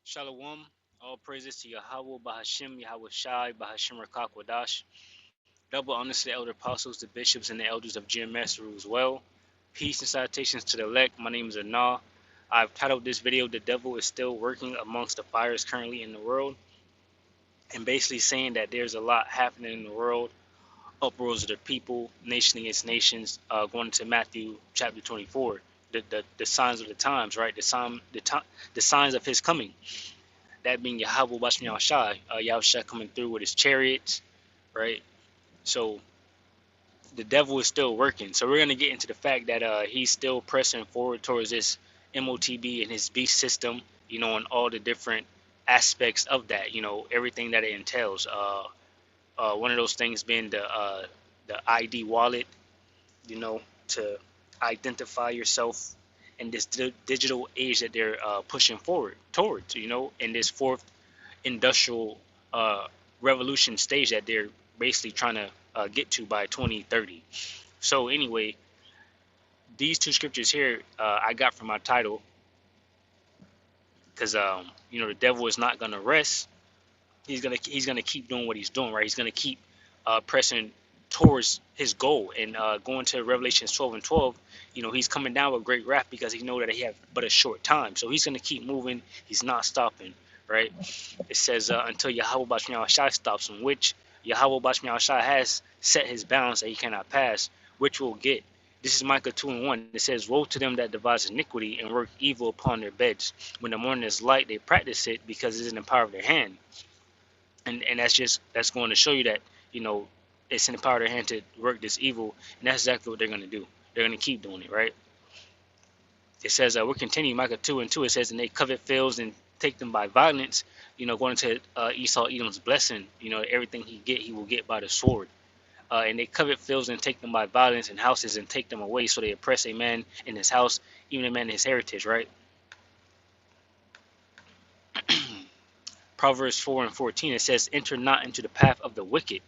Shalom. All praises to Yahweh, Bahashim, Yahweh Shai, Bahashim Rakak Wadash. Double honors to the elder apostles, the bishops, and the elders of GMS who as well. Peace and salutations to the elect. My name is Anah. I've titled this video, The Devil is Still Working Amongst the Fires Currently in the World, and basically saying that there's a lot happening in the world, uproars of the people, nation against nations, going into Matthew chapter 24. The signs of the times, right? The signs of his coming. That being Yahweh Bashmi Yahushai, Yahushai coming through with his chariots, right? So the devil is still working. So we're gonna get into the fact that he's still pressing forward towards this MOTB and his beast system, and all the different aspects of that, everything that it entails. One of those things being the ID wallet, to identify yourself in this digital age that they're pushing forward towards, in this fourth industrial uh, revolution stage that they're basically trying to get to by 2030. So anyway, these two scriptures here I got from my title because the devil is not gonna rest. He's gonna keep doing what he's doing, right? He's gonna keep pressing towards his goal and going to Revelations 12 and 12. He's coming down with great wrath because he know that he have but a short time. So he's gonna keep moving. He's not stopping, right? It says until Yahweh Bashmi Shai stops him, which Yahweh Bashmi Shai has set his bounds that he cannot pass, which we'll get. This is Micah 2 and 1. It says, woe to them that devise iniquity and work evil upon their beds. When the morning is light, they practice it because it is in the power of their hand. And that's going to show you that, it's in the power of their hand to work this evil, and that's exactly what they're going to do. They're going to keep doing it, right? It says, we're continuing Micah 2 and 2. It says, and they covet fields and take them by violence, going into Esau, Edom's blessing, everything he will get by the sword. And they covet fields and take them by violence, and houses and take them away. So they oppress a man in his house, even a man in his heritage, right? Proverbs 4 and 14, it says, enter not into the path of the wicked,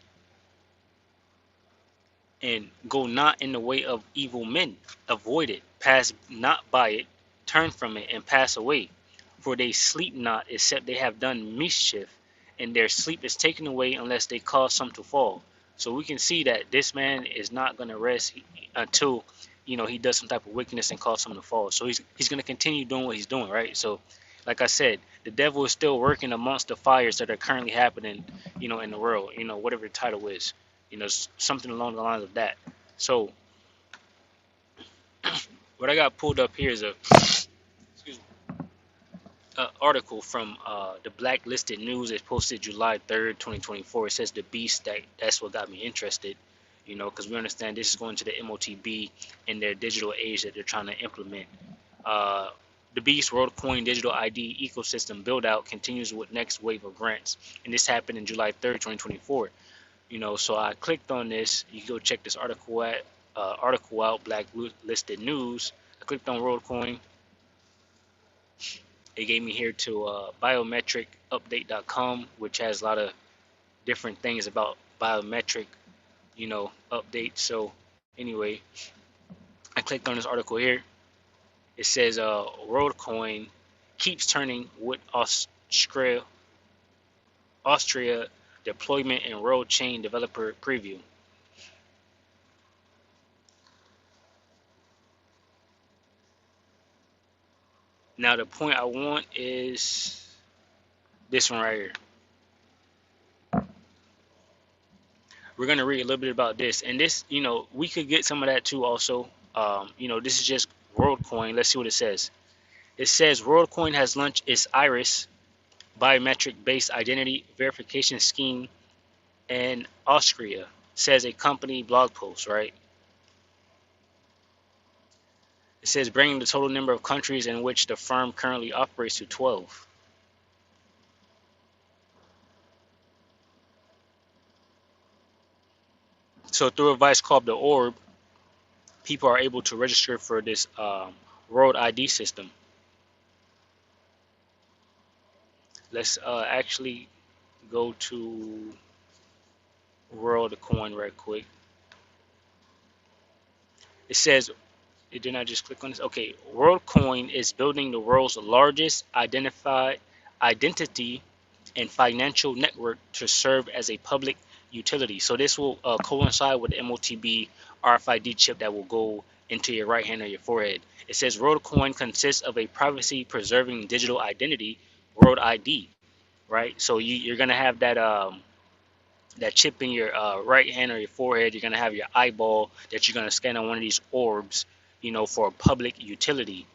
and go not in the way of evil men. Avoid it, pass not by it, turn from it, and pass away. For they sleep not, except they have done mischief, and their sleep is taken away unless they cause some to fall. So we can see that this man is not going to rest until he does some type of wickedness and cause some to fall. So he's going to continue doing what he's doing, right? So like I said, the devil is still working amongst the fires that are currently happening, in the world, whatever the title is, something along the lines of that. So what I got pulled up here is a article from the Blacklisted News. It's posted July 3rd, 2024. It says the beast. That's what got me interested, because we understand this is going to the MOTB in their digital age that they're trying to implement. Uh, the Beast WorldCoin digital ID ecosystem build out continues with next wave of grants, and this happened in July 3rd, 2024. So I clicked on this. You can go check this article out, Blacklisted News. I clicked on WorldCoin. It gave me here to biometricupdate.com, which has a lot of different things about biometric, updates. So anyway, I clicked on this article here. It says WorldCoin keeps turning with Austria deployment and world chain developer preview. Now the point I want is this one right here. We're gonna read a little bit about this, and this, we could get some of that too. Also, this is just WorldCoin. Let's see what it says. It says WorldCoin has launched its Iris biometric-based identity verification scheme in Austria, says a company blog post. Right. It says bringing the total number of countries in which the firm currently operates to 12. So through a device called the Orb, people are able to register for this World ID system. Let's actually go to WorldCoin right quick. It says, did I just click on this? Okay, WorldCoin is building the world's largest identity and financial network to serve as a public utility. So this will coincide with the MOTB RFID chip that will go into your right hand or your forehead. It says WorldCoin consists of a privacy preserving digital identity, World ID, right? So you're gonna have that chip in your right hand or your forehead. You're gonna have your eyeball that you're gonna scan on one of these orbs, for a public utility,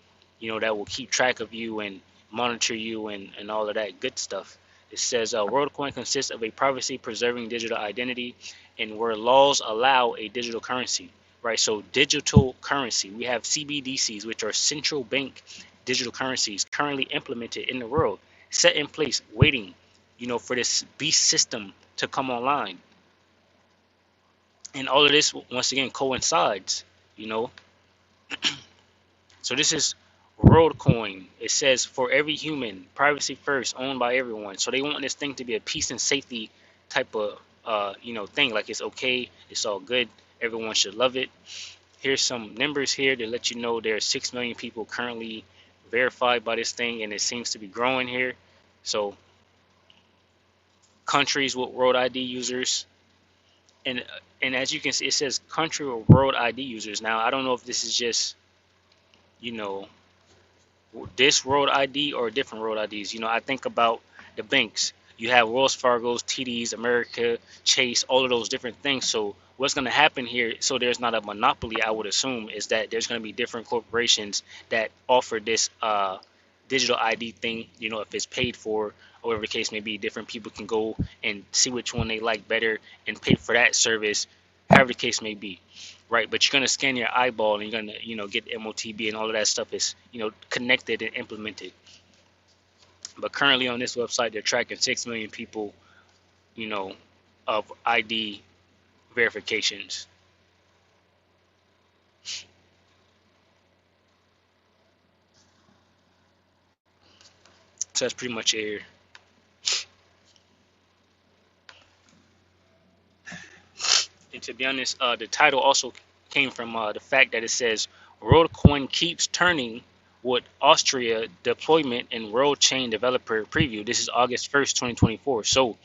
that will keep track of you and monitor you and all of that good stuff. It says WorldCoin consists of a privacy preserving digital identity and where laws allow a digital currency, right? So digital currency, we have CBDCs, which are central bank digital currencies currently implemented in the world, set in place, waiting, for this beast system to come online. And all of this once again coincides, you know. So this is WorldCoin. It says for every human, privacy first, owned by everyone. So they want this thing to be a peace and safety type of thing. Like it's okay, it's all good, everyone should love it. Here's some numbers here to let you know there are 6 million people currently verified by this thing, and it seems to be growing here. So countries with World ID users, and and as you can see, it says country or World ID users. Now I don't know if this is just you know this World ID or different World IDs. I think about the banks. You have Wells Fargo's, TDs, America, Chase, all of those different things. So what's going to happen here, so there's not a monopoly, I would assume, is that there's going to be different corporations that offer this digital ID thing. If it's paid for, or whatever the case may be, different people can go and see which one they like better and pay for that service, however the case may be, right? But you're gonna scan your eyeball and you're gonna, get MOTB and all of that stuff is, connected and implemented. But currently on this website, they're tracking 6 million people, you know, of ID verifications. So that's pretty much it. And to be honest, the title also came from the fact that it says WorldCoin keeps turning with Austria deployment and world chain developer preview. This is August 1st, 2024. So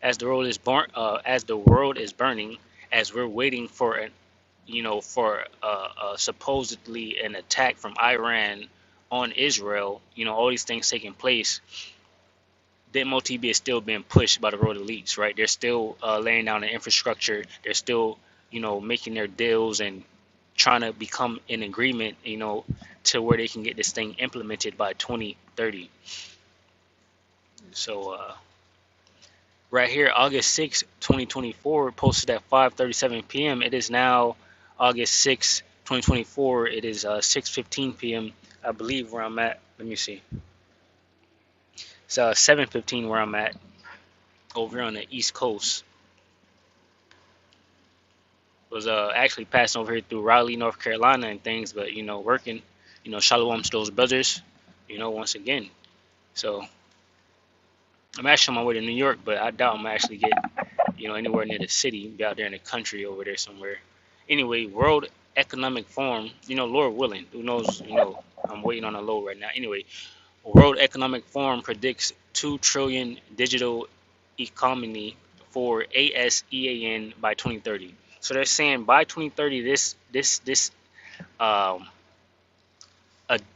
as the world is burning, as we're waiting for supposedly an attack from Iran on Israel, all these things taking place, the MOTB is still being pushed by the road elites, right? They're still laying down the infrastructure. They're still, making their deals and trying to become in agreement, to where they can get this thing implemented by 2030. So right here, August 2024, posted at 5:37 p.m. It is now August 2024. It is 6:15 p.m. I believe where I'm at. Let me see. It's 7:15 where I'm at over on the East Coast. Was actually passing over here through Raleigh, North Carolina and things, but working, shalom to those brothers, once again. So I'm actually on my way to New York, but I doubt I'm gonna actually get, anywhere near the city. Be out there in the country over there somewhere. Anyway, World Economic Forum, Lord willing, who knows, I'm waiting on a low right now. Anyway, World Economic Forum predicts 2 trillion digital economy for ASEAN by 2030. So they're saying by 2030, um,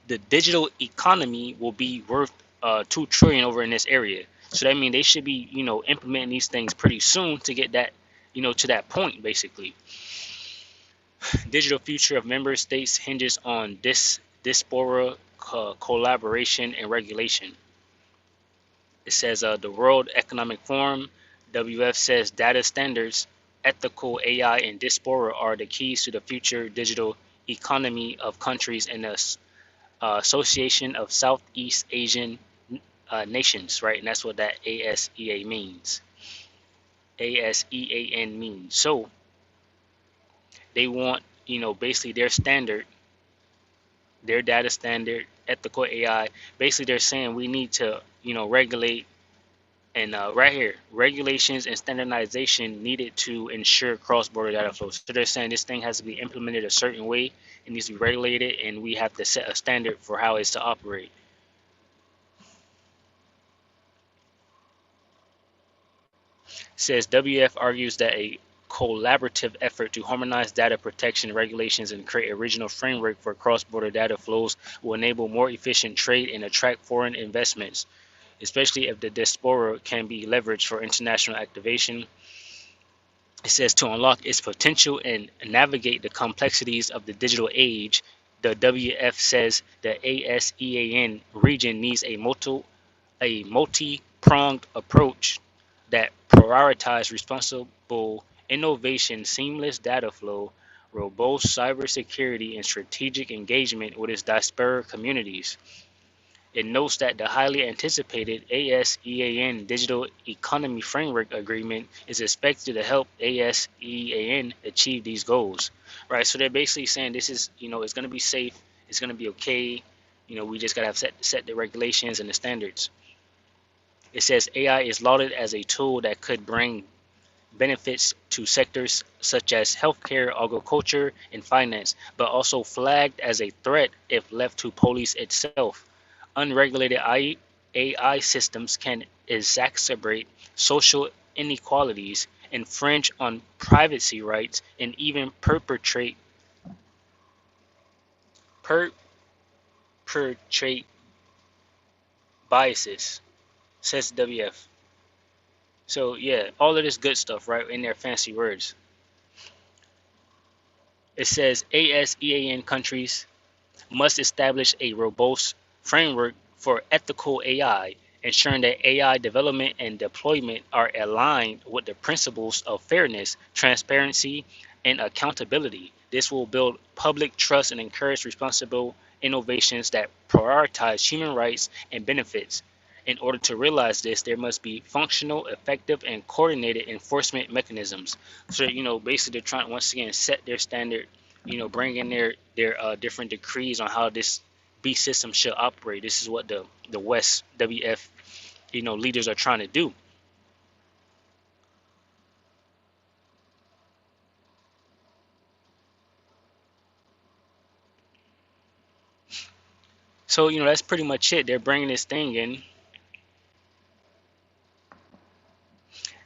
the digital economy will be worth 2 trillion over in this area. So that means they should be, implementing these things pretty soon to get that, to that point, basically. Digital future of member states hinges on diaspora collaboration and regulation. It says the World Economic Forum, WF says data standards, ethical AI, and diaspora are the keys to the future digital economy of countries in the Association of Southeast Asian Nations, right? And that's what that ASEA means. ASEAN means. So they want, basically their standard, their data standard, ethical AI. Basically, they're saying we need to, regulate. And right here, regulations and standardization needed to ensure cross-border data flow. So they're saying this thing has to be implemented a certain way, it needs to be regulated, and we have to set a standard for how it's to operate. says WF argues that a collaborative effort to harmonize data protection regulations and create a regional framework for cross-border data flows will enable more efficient trade and attract foreign investments, especially if the diaspora can be leveraged for international activation. It says to unlock its potential and navigate the complexities of the digital age, the WF says the ASEAN region needs a multi-pronged approach that prioritizes responsible innovation, seamless data flow, robust cybersecurity, and strategic engagement with its diaspora communities. It notes that the highly anticipated ASEAN Digital Economy Framework Agreement is expected to help ASEAN achieve these goals. Right, so they're basically saying this is, it's going to be safe, it's going to be okay. We just got to have set the regulations and the standards. It says AI is lauded as a tool that could bring benefits to sectors such as healthcare, agriculture, and finance, but also flagged as a threat if left to police itself. Unregulated AI systems can exacerbate social inequalities, infringe on privacy rights, and even perpetrate biases, says WF. So yeah, all of this good stuff, right, in their fancy words. It says ASEAN countries must establish a robust framework for ethical AI, ensuring that AI development and deployment are aligned with the principles of fairness, transparency, and accountability. This will build public trust and encourage responsible innovations that prioritize human rights and benefits. In order to realize this, there must be functional, effective, and coordinated enforcement mechanisms. So, basically, they're trying to once again set their standard, bring in their different decrees on how this beast system should operate. This is what the West WF, leaders are trying to do. So, that's pretty much it. They're bringing this thing in.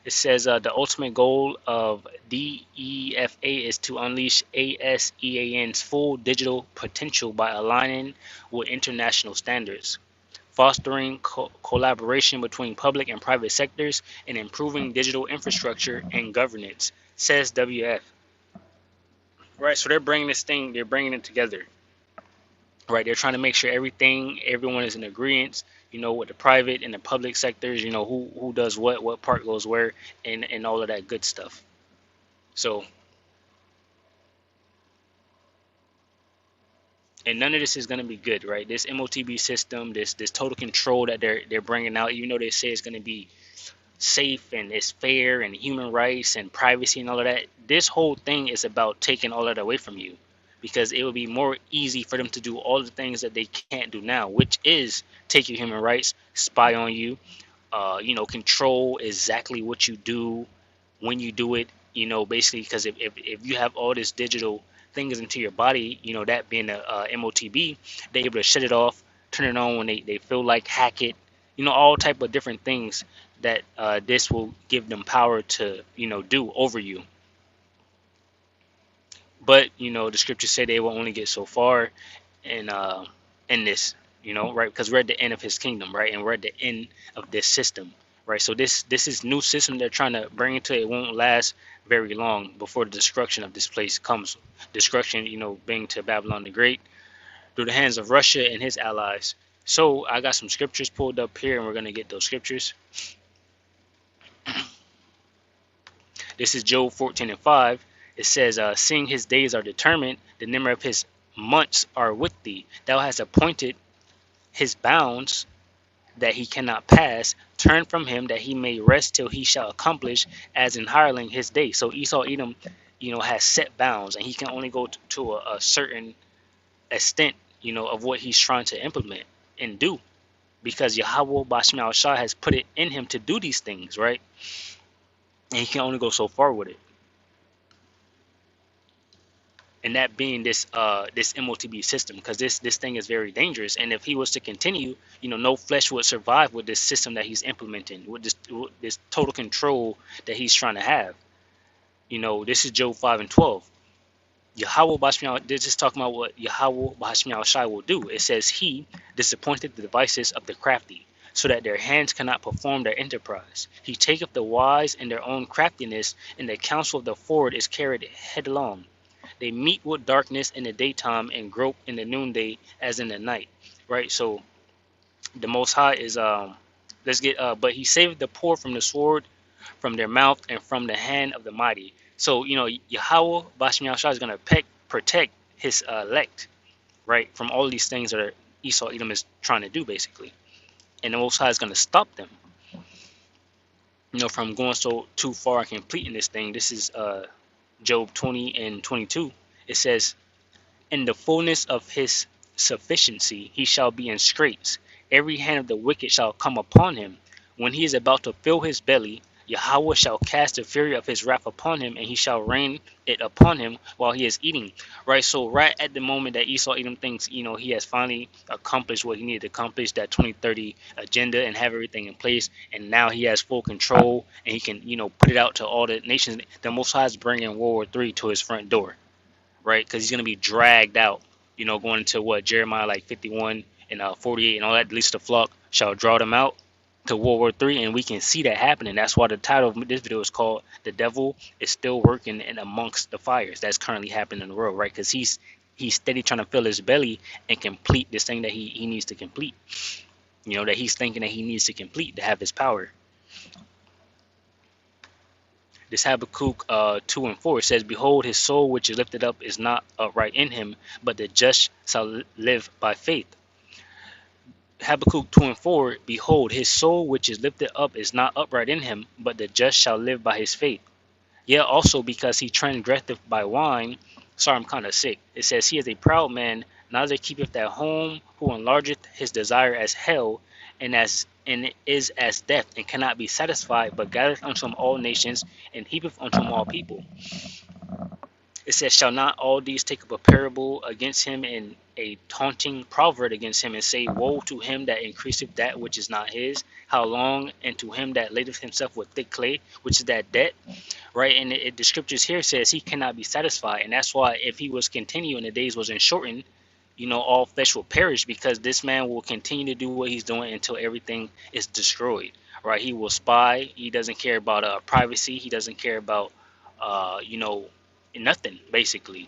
It says the ultimate goal of DEFA is to unleash ASEAN's full digital potential by aligning with international standards, fostering collaboration between public and private sectors, and improving digital infrastructure and governance, says WF. Right, so they're bringing it together. Right, they're trying to make sure everyone is in agreement, with the private and the public sectors, who does what part goes where, and all of that good stuff. So, and none of this is going to be good, right? This MOTB system, this total control that they're bringing out, even though they say it's going to be safe and it's fair and human rights and privacy and all of that, this whole thing is about taking all that away from you, because it will be more easy for them to do all the things that they can't do now, which is take your human rights, spy on you, control exactly what you do when you do it, basically, because if you have all this digital things into your body, that being a MOTB, they're able to shut it off, turn it on when they feel like, hack it, all type of different things that this will give them power to, do over you. But, the scriptures say they will only get so far in this, right? Because we're at the end of his kingdom, right? And we're at the end of this system, right? So this is new system they're trying to bring into it. It won't last very long before the destruction of this place comes. Destruction, being to Babylon the Great through the hands of Russia and his allies. So I got some scriptures pulled up here, and we're gonna get those scriptures. This is Job 14:5. It says, seeing his days are determined, the number of his months are with thee. Thou hast appointed his bounds that he cannot pass. Turn from him that he may rest till he shall accomplish as in hireling his day. So Esau Edom, has set bounds, and he can only go to a certain extent, of what he's trying to implement and do, because Yahweh Bashim al Shah has put it in him to do these things, right? And he can only go so far with it. and that being this MOTB system, because this thing is very dangerous. And if he was to continue, no flesh would survive with this system that he's implementing, with this total control that he's trying to have. This is Job 5:12. Yahweh Bashmiel, they're just talking about what Yahweh Bashmiel Shai will do. It says he disappointed the devices of the crafty, so that their hands cannot perform their enterprise. He taketh the wise in their own craftiness, and the counsel of the forward is carried headlong. They meet with darkness in the daytime and grope in the noonday as in the night. Right? So the Most High is let's get but he saved the poor from the sword, from their mouth, and from the hand of the mighty. So Yahweh Bashim Yahshua is gonna protect his elect, right, from all these things that Esau Edom is trying to do basically, and the Most High is gonna stop them, from going so too far and completing this thing. This is Job 20:22. It says, in the fullness of his sufficiency he shall be in straits. Every hand of the wicked shall come upon him. When he is about to fill his belly, Yahweh shall cast the fury of his wrath upon him, and he shall rain it upon him while he is eating. Right, so right at the moment that Esau Edom thinks, he has finally accomplished what he needed to accomplish, that 2030 agenda, and have everything in place, and now he has full control, and he can, put it out to all the nations. The Most High is bringing World War III to his front door, right? Because he's going to be dragged out, going into what Jeremiah like 51 and 48 and all that. At least the flock shall draw them out to World War III, and we can see that happening. That's why the title of this video is called "The Devil is Still Working in Amongst the Fires." That's currently happening in the world, right? Because he's steady trying to fill his belly and complete this thing that he needs to complete. That he's thinking that he needs to complete to have his power. This Habakkuk 2:4 says, behold, his soul which is lifted up is not upright in him, but the just shall live by faith. Habakkuk 2:4, behold, his soul which is lifted up is not upright in him, but the just shall live by his faith. Yeah, also because he transgresseth by wine. Sorry, I'm kind of sick. It says, he is a proud man, neither keepeth that home, who enlargeth his desire as hell, and is as death, and cannot be satisfied, but gathereth unto him all nations, and heapeth unto him all people. It says, shall not all these take up a parable against him, and a taunting proverb against him, and say, woe to him that increaseth that which is not his? How long? And to him that ladeth himself with thick clay, which is that debt, right? And the scriptures here says he cannot be satisfied, and that's why if he was continuing, the days wasn't shortened, all flesh will perish, because this man will continue to do what he's doing until everything is destroyed, right? He will spy. He doesn't care about privacy. He doesn't care about, nothing, basically.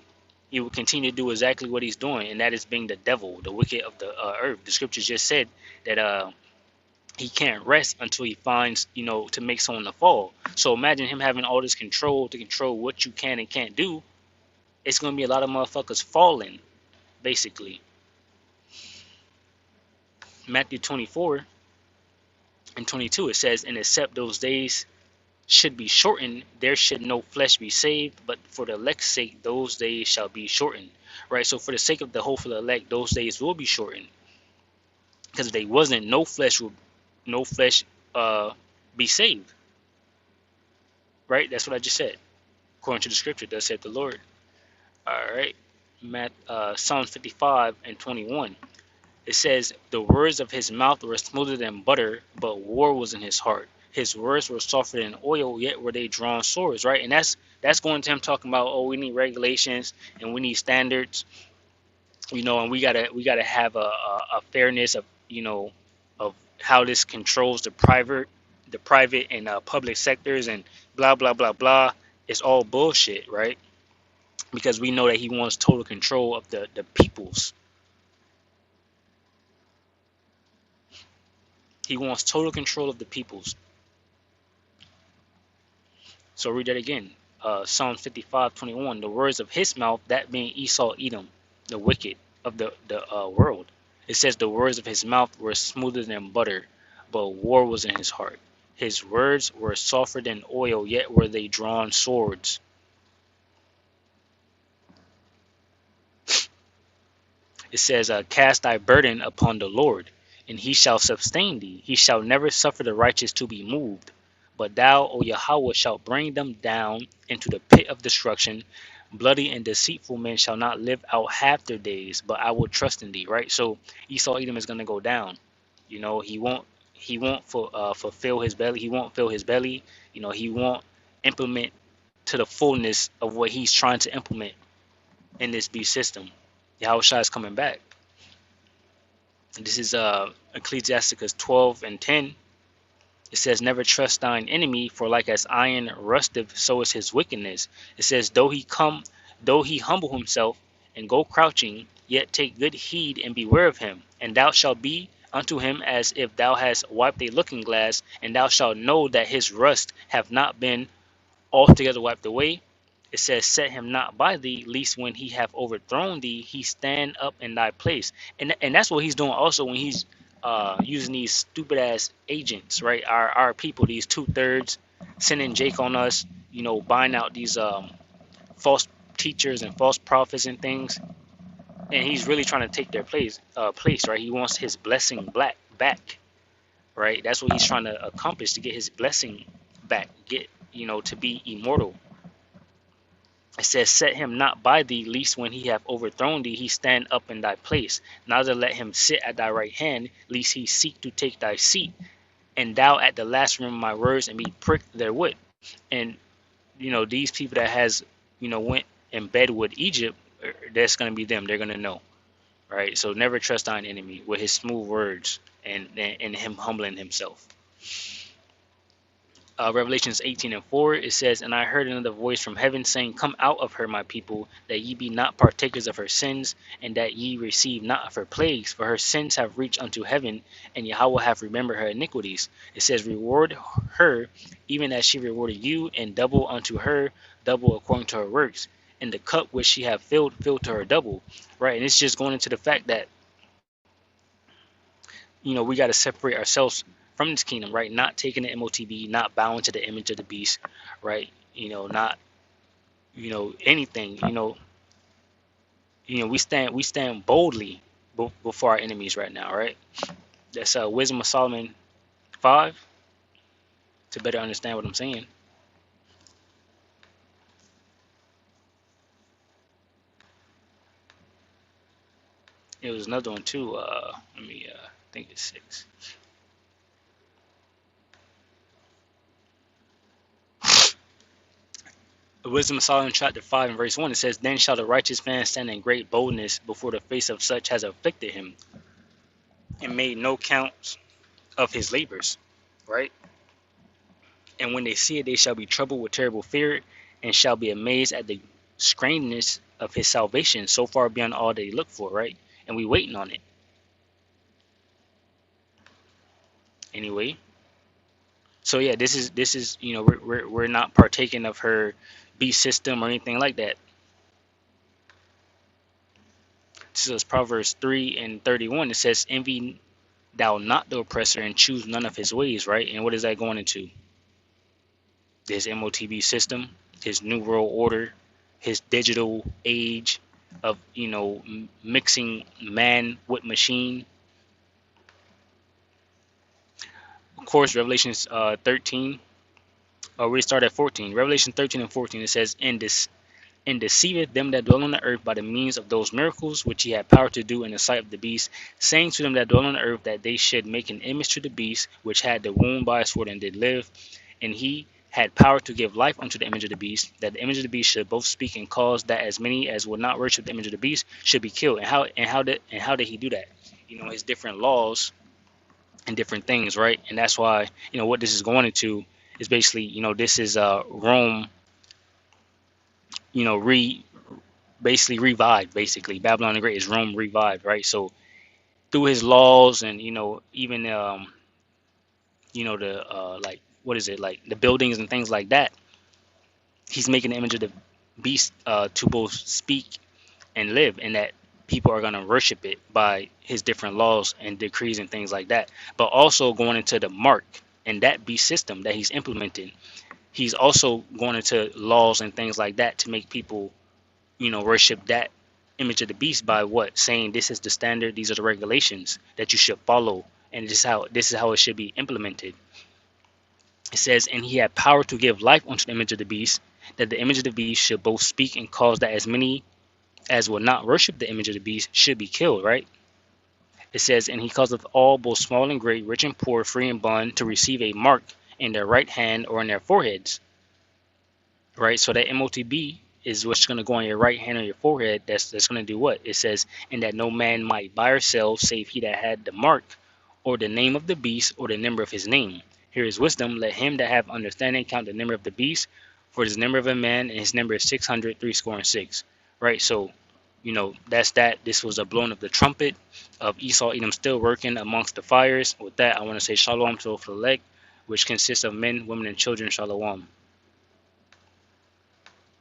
He will continue to do exactly what he's doing, and that is being the devil, the wicked of the earth. The scriptures just said that he can't rest until he finds, to make someone to fall. So imagine him having all this control to control what you can and can't do. It's going to be a lot of motherfuckers falling, basically. Matthew 24:22, it says, and except those days should be shortened, there should no flesh be saved, but for the elect's sake, those days shall be shortened. Right? So for the sake of the hopeful elect, those days will be shortened. Because if they wasn't, no flesh be saved. Right? That's what I just said. According to the scripture, thus saith the Lord. Alright. Psalm 55:21. It says, the words of his mouth were smoother than butter, but war was in his heart. His words were softer than oil, yet were they drawn swords, right? And that's going to him talking about, oh, we need regulations and we need standards, and we gotta have a fairness of, of how this controls the private and public sectors, and blah blah blah blah. It's all bullshit, right? Because we know that he wants total control of the peoples. He wants total control of the peoples. So read that again. Psalm 55:21. The words of his mouth, that being Esau Edom, the wicked of the world. It says the words of his mouth were smoother than butter, but war was in his heart. His words were softer than oil, yet were they drawn swords. It says, cast thy burden upon the Lord, and he shall sustain thee. He shall never suffer the righteous to be moved. But thou, O Yahweh, shalt bring them down into the pit of destruction. Bloody and deceitful men shall not live out half their days, but I will trust in thee. Right. So Esau Edom is gonna go down. You know, he won't fulfill his belly. He won't fill his belly. You know, he won't implement to the fullness of what he's trying to implement in this beast system. Yahushua is coming back. This is Ecclesiasticus 12:10. It says, "Never trust thine enemy, for like as iron rusteth, so is his wickedness." It says, though he humble himself and go crouching, yet take good heed and beware of him. And thou shalt be unto him as if thou hast wiped a looking glass, and thou shalt know that his rust have not been altogether wiped away. It says, "Set him not by thee, lest when he have overthrown thee, he stand up in thy place." And that's what he's doing also when he's using these stupid ass agents, right? Our people, these 2/3, sending Jake on us, you know, buying out these false teachers and false prophets and things. And he's really trying to take their place, right? He wants his blessing back, right? That's what he's trying to accomplish, to get his blessing back, get, you know, to be immortal. It says, "Set him not by thee, lest when he have overthrown thee, he stand up in thy place. Neither let him sit at thy right hand, lest he seek to take thy seat. And thou at the last remember my words and be pricked therewith." And you know, these people that has, you know, went in bed with Egypt, that's gonna be them. They're gonna know, right? So never trust thine enemy with his smooth words and him humbling himself. Revelations 18:4, it says, "And I heard another voice from heaven saying, Come out of her, my people, that ye be not partakers of her sins, and that ye receive not of her plagues, for her sins have reached unto heaven, and Yahweh hath remembered her iniquities." It says, "Reward her, even as she rewarded you, and double unto her, double according to her works. And the cup which she hath filled, fill to her double." Right? And it's just going into the fact that, you know, we got to separate ourselves from this kingdom, right? Not taking the MOTB, not bowing to the image of the beast, right? You know, not, you know, anything. We stand boldly before our enemies right now, right? That's Wisdom of Solomon 5, to better understand what I'm saying. It was another one too. Let me think it's 6. Wisdom of Solomon chapter 5 and verse 1, it says, "Then shall the righteous man stand in great boldness before the face of such as afflicted him, and made no count of his labors." Right? "And when they see it, they shall be troubled with terrible fear, and shall be amazed at the strangeness of his salvation, so far beyond all they look for." Right? And we waiting on it. Anyway, so yeah, this is you know, we're not partaking of her beast system or anything like that. This is Proverbs 3:31. It says, "Envy thou not the oppressor, and choose none of his ways." Right? And what is that going into? His MOTB system, his new world order, his digital age of, you know, mixing man with machine. Of course, Revelations 13. We start at 14. Revelation 13 and 14. It says, "And deceiveth them that dwell on the earth by the means of those miracles which he had power to do in the sight of the beast, saying to them that dwell on the earth that they should make an image to the beast, which had the wound by a sword and did live. And he had power to give life unto the image of the beast, that the image of the beast should both speak and cause that as many as would not worship the image of the beast should be killed." And how did he do that? You know, his different laws and different things, right? And that's why, you know, what this is going into is basically, you know, this is Rome, you know, basically revived. Basically, Babylon the Great is Rome revived, right? So through his laws, and you know, even you know, the like, what is it, like the buildings and things like that, he's making the image of the beast to both speak and live, and that people are going to worship it by his different laws and decrees and things like that. But also going into the mark and that beast system that he's implementing, he's also going into laws and things like that to make people, you know, worship that image of the beast by what? Saying this is the standard, these are the regulations that you should follow, and this is how it should be implemented. It says, "And he had power to give life unto the image of the beast, that the image of the beast should both speak and cause that as many as will not worship the image of the beast should be killed, right? It says, and he causeth all, both small and great, rich and poor, free and bond, to receive a mark in their right hand or in their foreheads, right? So that MOTB is what's going to go on your right hand or your forehead. That's going to do what? It says, and that no man might buy or sell save he that had the mark or the name of the beast or the number of his name. Here is wisdom. Let him that have understanding count the number of the beast, for it is the number of a man, and his number is 600, 6, right? So, that's that. This was a blowing of the trumpet of Esau, Edom still working amongst the fires. With that, I want to say shalom to Ophelek, which consists of men, women, and children. Shalom.